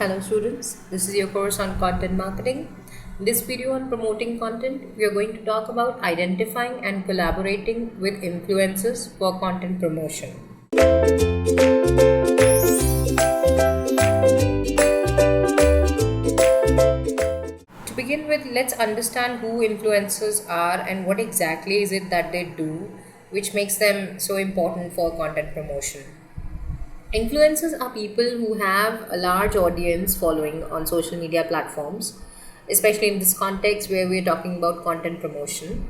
Hello students, this is your course on content marketing. In this video on promoting content, we are going to talk about identifying and collaborating with influencers for content promotion. To begin with, let's understand who influencers are and what exactly is it that they do which makes them so important for content promotion. Influencers are people who have a large audience following on social media platforms, especially in this context where we're talking about content promotion.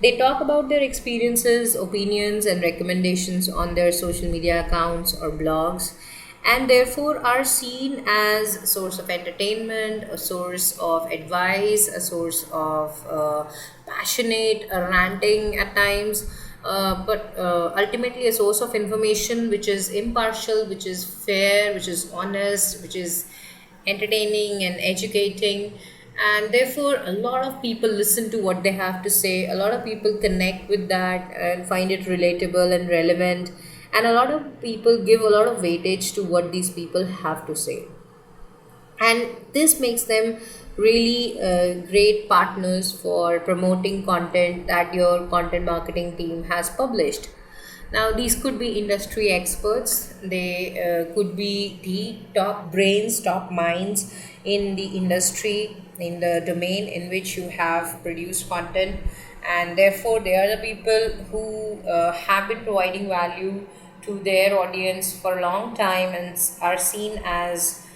They talk about their experiences, opinions, and recommendations on their social media accounts or blogs, and therefore are seen as a source of entertainment, a source of advice, a source of passionate ranting at times, but ultimately a source of information which is impartial, which is fair, which is honest, which is entertaining and educating. And therefore, a lot of people listen to what they have to say. A lot of people connect with that and find it relatable and relevant. And a lot of people give a lot of weightage to what these people have to say, and this makes them really great partners for promoting content that your content marketing team has published. Now these could be industry experts, they could be the top brains, top minds in the industry, in the domain in which you have produced content, and therefore they are the people who have been providing value to their audience for a long time and are seen as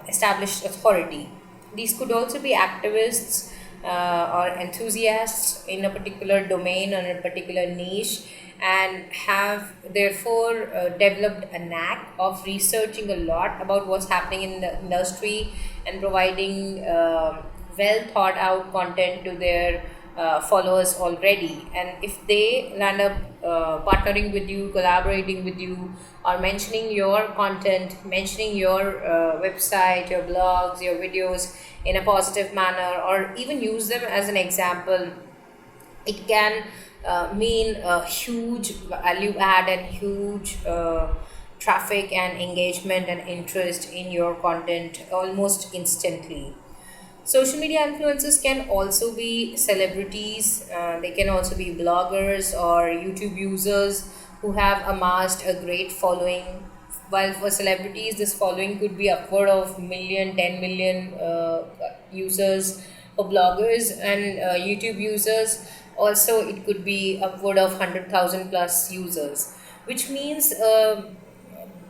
established authority. These could also be activists or enthusiasts in a particular domain or in a particular niche, and have therefore developed a knack of researching a lot about what's happening in the industry and providing well thought out content to their followers already. And if they land up partnering with you, collaborating with you, or mentioning your content, mentioning your website, your blogs, your videos in a positive manner, or even use them as an example, it can mean a huge value add and huge traffic and engagement and interest in your content almost instantly. Social media influencers can also be celebrities, they can also be bloggers or YouTube users who have amassed a great following. While for celebrities, this following could be upward of million, 10 million users. For bloggers and YouTube users, also it could be upward of 100,000 plus users, which means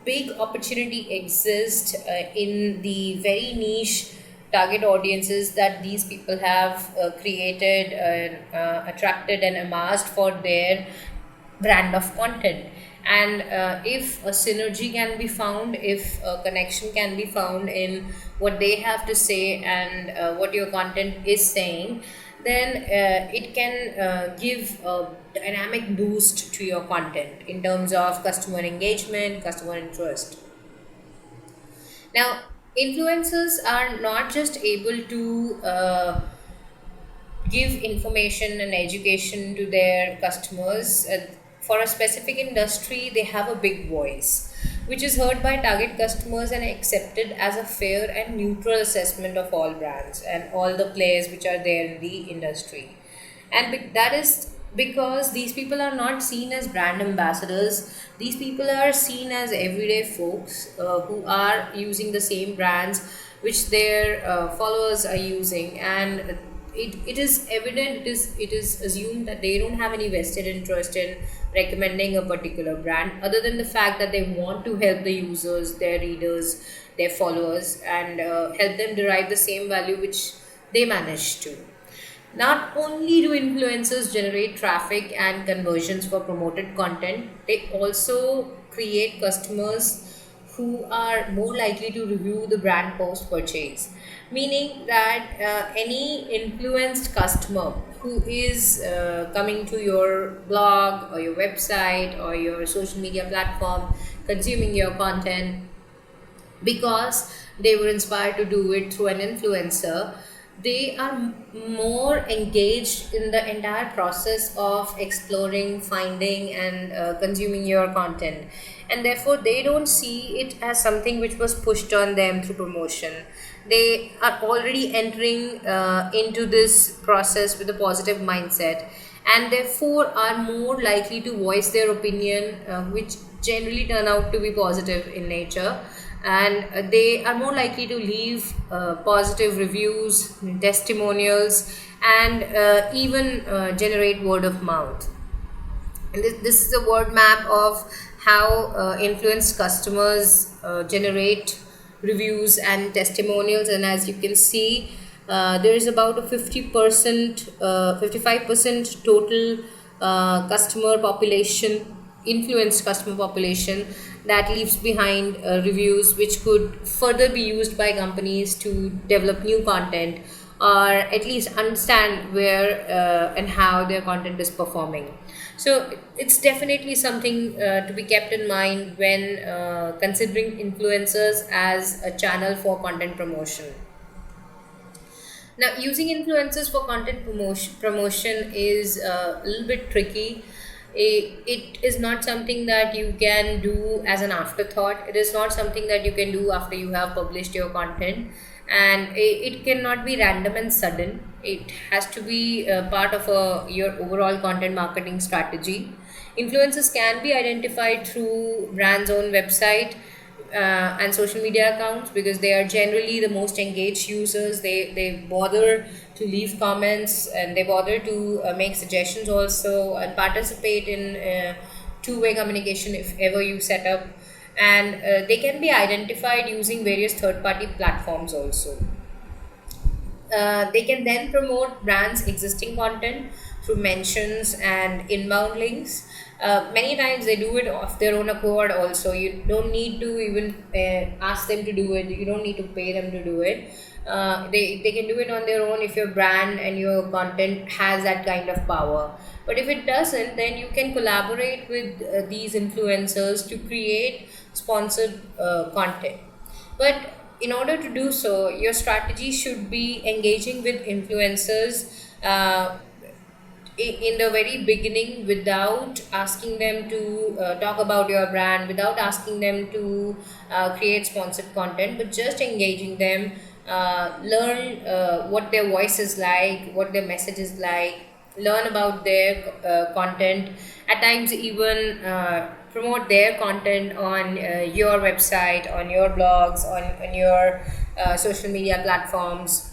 big opportunity exists in the very niche target audiences that these people have created and attracted and amassed for their brand of content. And if a synergy can be found, if a connection can be found in what they have to say and what your content is saying, then it can give a dynamic boost to your content in terms of customer engagement, customer interest. Now, influencers are not just able to give information and education to their customers. For a specific industry, they have a big voice, which is heard by target customers and accepted as a fair and neutral assessment of all brands and all the players which are there in the industry. And that is because these people are not seen as brand ambassadors. These people are seen as everyday folks who are using the same brands which their followers are using. And it is evident, it is assumed that they don't have any vested interest in recommending a particular brand, other than the fact that they want to help the users, their readers, their followers, and help them derive the same value which they manage to. Not only do influencers generate traffic and conversions for promoted content, they also create customers who are more likely to review the brand post purchase. Meaning that any influenced customer who is coming to your blog or your website or your social media platform, consuming your content because they were inspired to do it through an influencer, they are more engaged in the entire process of exploring, finding, and consuming your content, and therefore they don't see it as something which was pushed on them through promotion. They are already entering into this process with a positive mindset, and therefore are more likely to voice their opinion, which generally turn out to be positive in nature, and they are more likely to leave positive reviews, testimonials, and even generate word of mouth. And this is a word map of how influenced customers generate reviews and testimonials. And as you can see, there is about a 50%, 55% total customer population, influenced customer population, that leaves behind reviews which could further be used by companies to develop new content, or at least understand where and how their content is performing. So it's definitely something to be kept in mind when considering influencers as a channel for content promotion. Now, using influencers for content promotion is a little bit tricky. It is not something that you can do as an afterthought. It is not something that you can do after you have published your content, and it cannot be random and sudden. It has to be part of your overall content marketing strategy. Influencers can be identified through brand's own website and social media accounts, because they are generally the most engaged users. They bother to leave comments, and they bother to make suggestions also, and participate in two-way communication if ever you set up. And they can be identified using various third-party platforms also. They can then promote brands' existing content through mentions and inbound links. Many times they do it of their own accord also. You don't need to even ask them to do it, you don't need to pay them to do it. They can do it on their own if your brand and your content has that kind of power. But if it doesn't, then you can collaborate with these influencers to create sponsored content. But in order to do so, your strategy should be engaging with influencers in the very beginning, without asking them to talk about your brand, without asking them to create sponsored content, but just engaging them, learn what their voice is like, what their message is like, learn about their content, at times even promote their content on your website, on your blogs, on your social media platforms.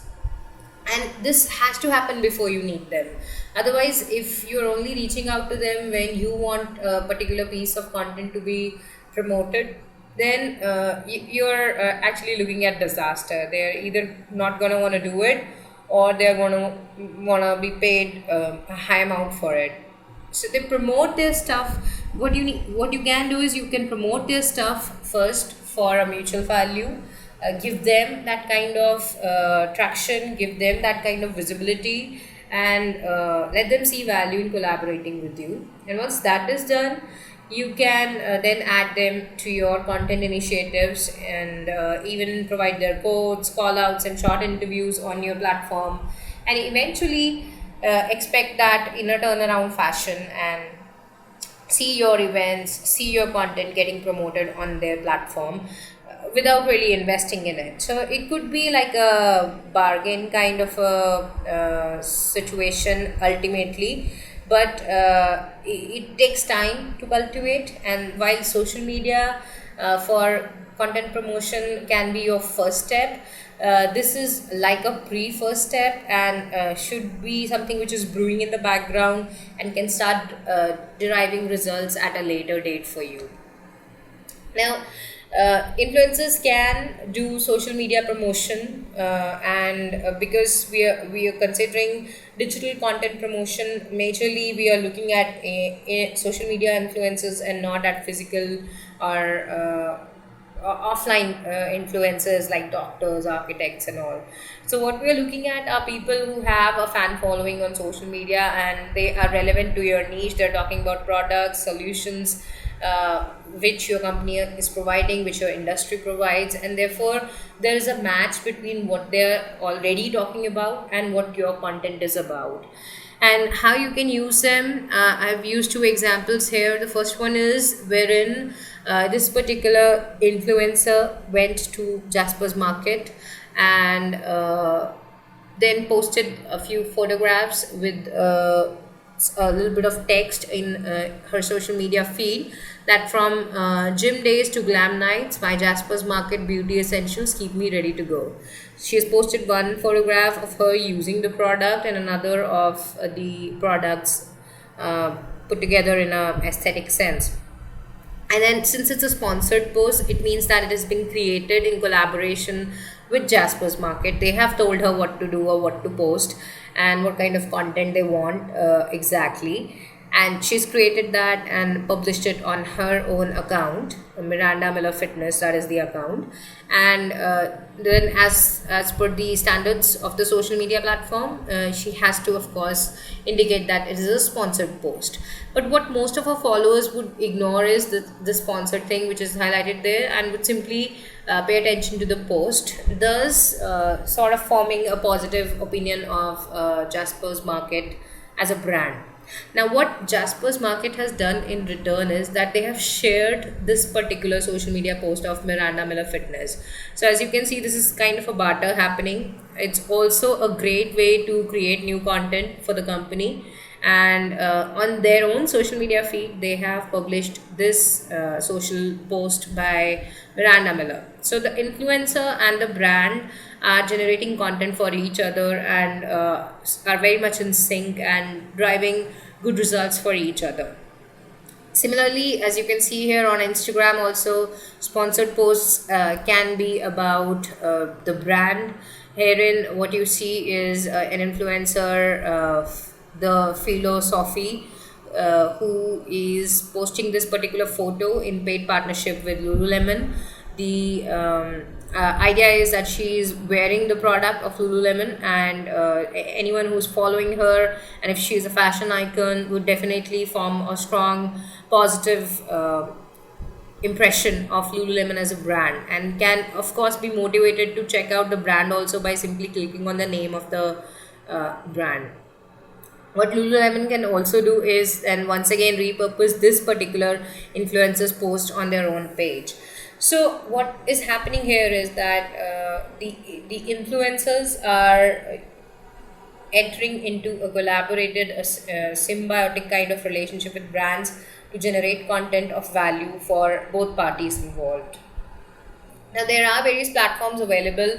And this has to happen before you need them. Otherwise, if you're only reaching out to them when you want a particular piece of content to be promoted, then you're actually looking at disaster. They're either not going to want to do it, or they're going to want to be paid a high amount for it. So they promote their stuff. What you can do is you can promote their stuff first for a mutual value. Give them that kind of traction, give them that kind of visibility, and let them see value in collaborating with you. And once that is done, you can then add them to your content initiatives, and even provide their quotes, call outs, and short interviews on your platform, and eventually expect that in a turnaround fashion, and see your events, see your content getting promoted on their platform without really investing in it. So it could be like a bargain kind of a situation ultimately, but it takes time to cultivate. And while social media for content promotion can be your first step, this is like a pre-first step, and should be something which is brewing in the background and can start deriving results at a later date for you. Now, influencers can do social media promotion, and because we are considering digital content promotion majorly, we are looking at social media influencers and not at physical or offline influencers like doctors, architects, and all. So what we are looking at are people who have a fan following on social media, and they are relevant to your niche. They're talking about products, solutions, which your company is providing, which your industry provides, and therefore there is a match between what they're already talking about and what your content is about. And how you can use them, I've used two examples here. The first one is wherein this particular influencer went to Jasper's Market and then posted a few photographs with a little bit of text in her social media feed, that from gym days to glam nights, my Jasper's Market beauty essentials keep me ready to go. She has posted one photograph of her using the product and another of the products put together in a aesthetic sense. And then, since it's a sponsored post, it means that it has been created in collaboration with Jasper's Market. They have told her what to do or what to post and what kind of content they want exactly. And she's created that and published it on her own account, Miranda Miller Fitness, that is the account. And then, as per the standards of the social media platform, she has to, of course, indicate that it is a sponsored post. But what most of her followers would ignore is the sponsored thing, which is highlighted there, and would simply pay attention to the post, thus sort of forming a positive opinion of Jasper's Market as a brand. Now, what Jasper's Market has done in return is that they have shared this particular social media post of Miranda Miller Fitness. So, as you can see, this is kind of a barter happening. It's also a great way to create new content for the company. And on their own social media feed, they have published this social post by Miranda Miller. So, the influencer and the brand are generating content for each other and are very much in sync and driving good results for each other. Similarly, as you can see here on Instagram, also sponsored posts can be about the brand. Herein, what you see is an influencer, the philosophy, who is posting this particular photo in paid partnership with Lululemon. The idea is that she is wearing the product of Lululemon, and anyone who's following her, and if she is a fashion icon, would definitely form a strong positive impression of Lululemon as a brand, and can of course be motivated to check out the brand also by simply clicking on the name of the brand. What Lululemon can also do is, and once again, repurpose this particular influencer's post on their own page. So what is happening here is that the influencers are entering into a collaborated, symbiotic kind of relationship with brands to generate content of value for both parties involved. Now, there are various platforms available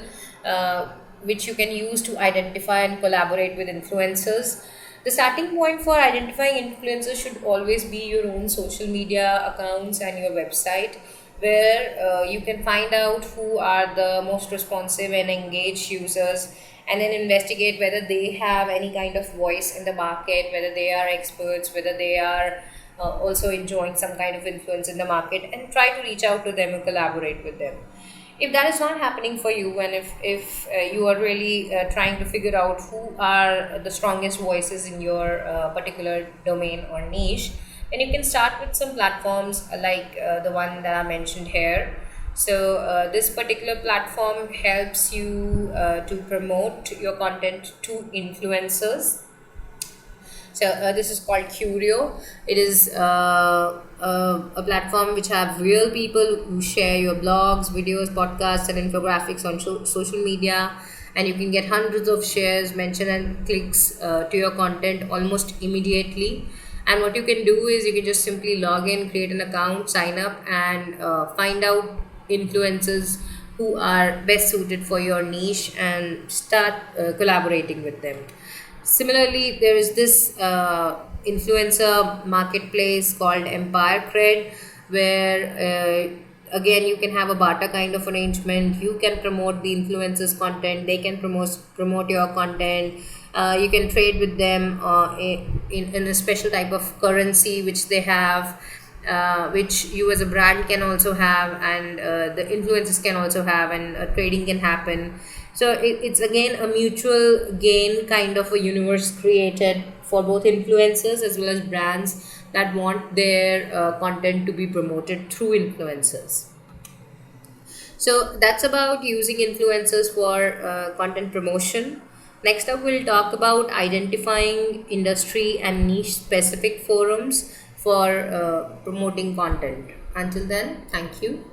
which you can use to identify and collaborate with influencers. The starting point for identifying influencers should always be your own social media accounts and your website, where you can find out who are the most responsive and engaged users, and then investigate whether they have any kind of voice in the market, whether they are experts, whether they are also enjoying some kind of influence in the market, and try to reach out to them and collaborate with them. If that is not happening for you, and if you are really trying to figure out who are the strongest voices in your particular domain or niche, then you can start with some platforms like the one that I mentioned here. So this particular platform helps you to promote your content to influencers. So this is called Curio. It is a platform which have real people who share your blogs, videos, podcasts, and infographics on social media, and you can get hundreds of shares, mention, and clicks to your content almost immediately. And what you can do is you can just simply log in, create an account, sign up, and find out influencers who are best suited for your niche and start collaborating with them. Similarly, there is this influencer marketplace called Empire Cred, where again you can have a barter kind of arrangement. You can promote the influencers' content; they can promote your content. You can trade with them in a special type of currency which they have, which you as a brand can also have, and the influencers can also have, and trading can happen. So it's again a mutual gain kind of a universe created for both influencers as well as brands, that want their content to be promoted through influencers. So that's about using influencers for content promotion. Next up, we'll talk about identifying industry and niche specific forums for promoting content. Until then, thank you.